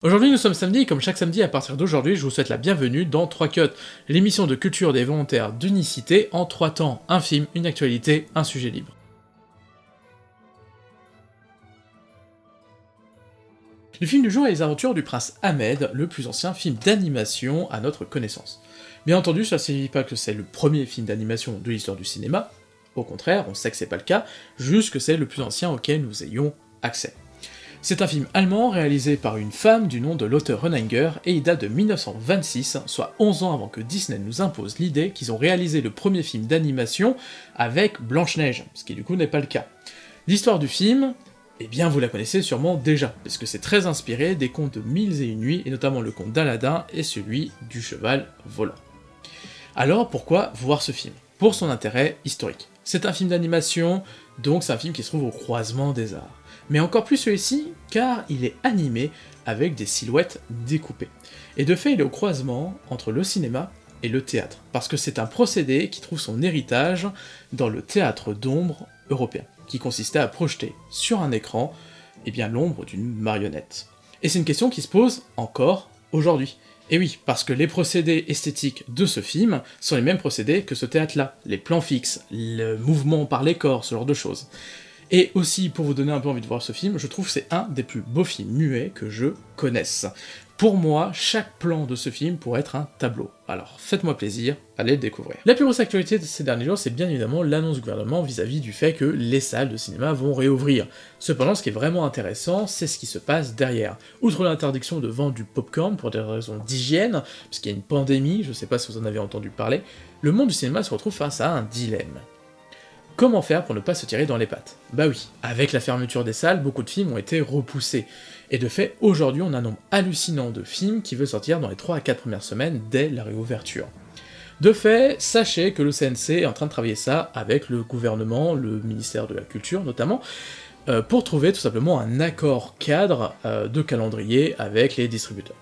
Aujourd'hui nous sommes samedi et comme chaque samedi à partir d'aujourd'hui je vous souhaite la bienvenue dans 3 Cuts, l'émission de culture des volontaires d'unicité en 3 temps, un film, une actualité, un sujet libre. Le film du jour est Les Aventures du Prince Ahmed, le plus ancien film d'animation à notre connaissance. Bien entendu, ça ne signifie pas que c'est le premier film d'animation de l'histoire du cinéma, au contraire, on sait que c'est pas le cas, juste que c'est le plus ancien auquel nous ayons accès. C'est un film allemand réalisé par une femme du nom de Lotte Renninger et il date de 1926, soit 11 ans avant que Disney nous impose l'idée qu'ils ont réalisé le premier film d'animation avec Blanche-Neige, ce qui du coup n'est pas le cas. L'histoire du film, eh bien vous la connaissez sûrement déjà, parce que c'est très inspiré des contes de Mille et une nuits, et notamment le conte d'Aladin et celui du cheval volant. Alors pourquoi voir ce film ? Pour son intérêt historique. C'est un film d'animation, donc c'est un film qui se trouve au croisement des arts. Mais encore plus celui-ci, car il est animé avec des silhouettes découpées. Et de fait, il est au croisement entre le cinéma et le théâtre, parce que c'est un procédé qui trouve son héritage dans le théâtre d'ombre européen, qui consistait à projeter sur un écran, eh bien l'ombre d'une marionnette. Et c'est une question qui se pose encore aujourd'hui. Et oui, parce que les procédés esthétiques de ce film sont les mêmes procédés que ce théâtre-là, les plans fixes, le mouvement par les corps, ce genre de choses. Et aussi, pour vous donner un peu envie de voir ce film, je trouve que c'est un des plus beaux films muets que je connaisse. Pour moi, chaque plan de ce film pourrait être un tableau. Alors faites-moi plaisir, allez le découvrir. La plus grosse actualité de ces derniers jours, c'est bien évidemment l'annonce du gouvernement vis-à-vis du fait que les salles de cinéma vont réouvrir. Cependant, ce qui est vraiment intéressant, c'est ce qui se passe derrière. Outre l'interdiction de vendre du popcorn pour des raisons d'hygiène, puisqu'il y a une pandémie, je sais pas si vous en avez entendu parler, le monde du cinéma se retrouve face à un dilemme. Comment faire pour ne pas se tirer dans les pattes ? Bah oui, avec la fermeture des salles, beaucoup de films ont été repoussés. Et de fait, aujourd'hui on a un nombre hallucinant de films qui veulent sortir dans les 3 à 4 premières semaines dès la réouverture. De fait, sachez que le CNC est en train de travailler ça avec le gouvernement, le ministère de la Culture notamment, pour trouver tout simplement un accord cadre de calendrier avec les distributeurs.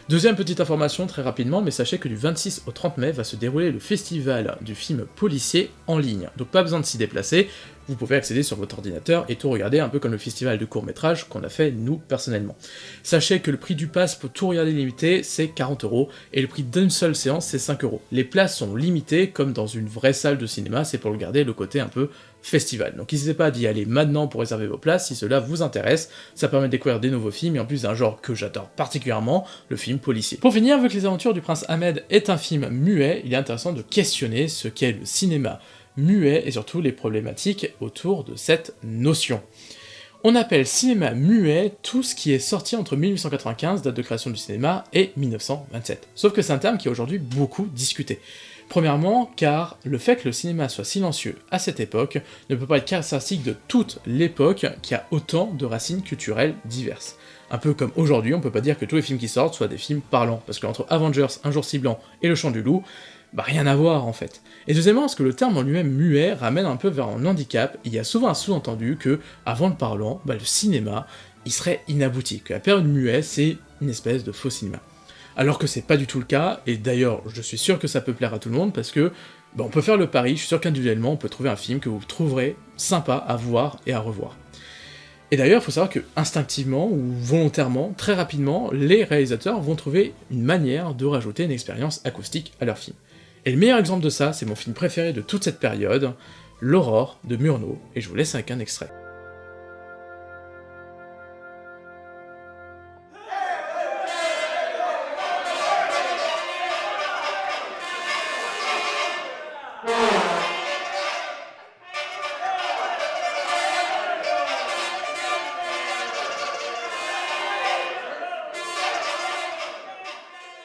Deuxième petite information très rapidement, mais sachez que du 26 au 30 mai va se dérouler le festival du film policier en ligne, donc pas besoin de s'y déplacer, vous pouvez accéder sur votre ordinateur et tout regarder un peu comme le festival de court-métrage qu'on a fait nous personnellement. Sachez que le prix du pass pour tout regarder limité c'est 40€, et le prix d'une seule séance c'est 5€. Les places sont limitées comme dans une vraie salle de cinéma, c'est pour garder le côté un peu festival. Donc n'hésitez pas d'y aller maintenant pour réserver vos places si cela vous intéresse, ça permet de découvrir des nouveaux films et en plus d'un genre que j'adore particulièrement, le film policier. Pour finir, vu que Les Aventures du Prince Ahmed est un film muet, il est intéressant de questionner ce qu'est le cinéma muet et surtout les problématiques autour de cette notion. On appelle cinéma muet tout ce qui est sorti entre 1895, date de création du cinéma, et 1927. Sauf que c'est un terme qui est aujourd'hui beaucoup discuté. Premièrement, car le fait que le cinéma soit silencieux à cette époque ne peut pas être caractéristique de toute l'époque qui a autant de racines culturelles diverses. Un peu comme aujourd'hui, on peut pas dire que tous les films qui sortent soient des films parlants, parce qu'entre Avengers, Un jour si blanc et Le Chant du loup, bah rien à voir en fait. Et deuxièmement, parce que le terme en lui-même muet ramène un peu vers un handicap, il y a souvent un sous-entendu que, avant le parlant, bah le cinéma, il serait inabouti, que la période muet, c'est une espèce de faux cinéma. Alors que c'est pas du tout le cas, et d'ailleurs, je suis sûr que ça peut plaire à tout le monde, parce que, bah on peut faire le pari, je suis sûr qu'individuellement, on peut trouver un film que vous trouverez sympa à voir et à revoir. Et d'ailleurs, il faut savoir que instinctivement ou volontairement, très rapidement, les réalisateurs vont trouver une manière de rajouter une expérience acoustique à leur film. Et le meilleur exemple de ça, c'est mon film préféré de toute cette période, L'Aurore de Murnau, et je vous laisse avec un extrait.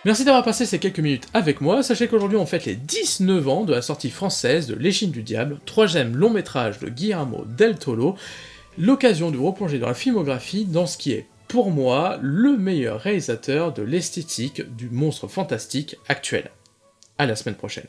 Merci d'avoir passé ces quelques minutes avec moi, sachez qu'aujourd'hui on fête les 19 ans de la sortie française de L'Échine du Diable, 3e long métrage de Guillermo del Toro, l'occasion de vous replonger dans la filmographie dans ce qui est, pour moi, le meilleur réalisateur de l'esthétique du monstre fantastique actuel. À la semaine prochaine.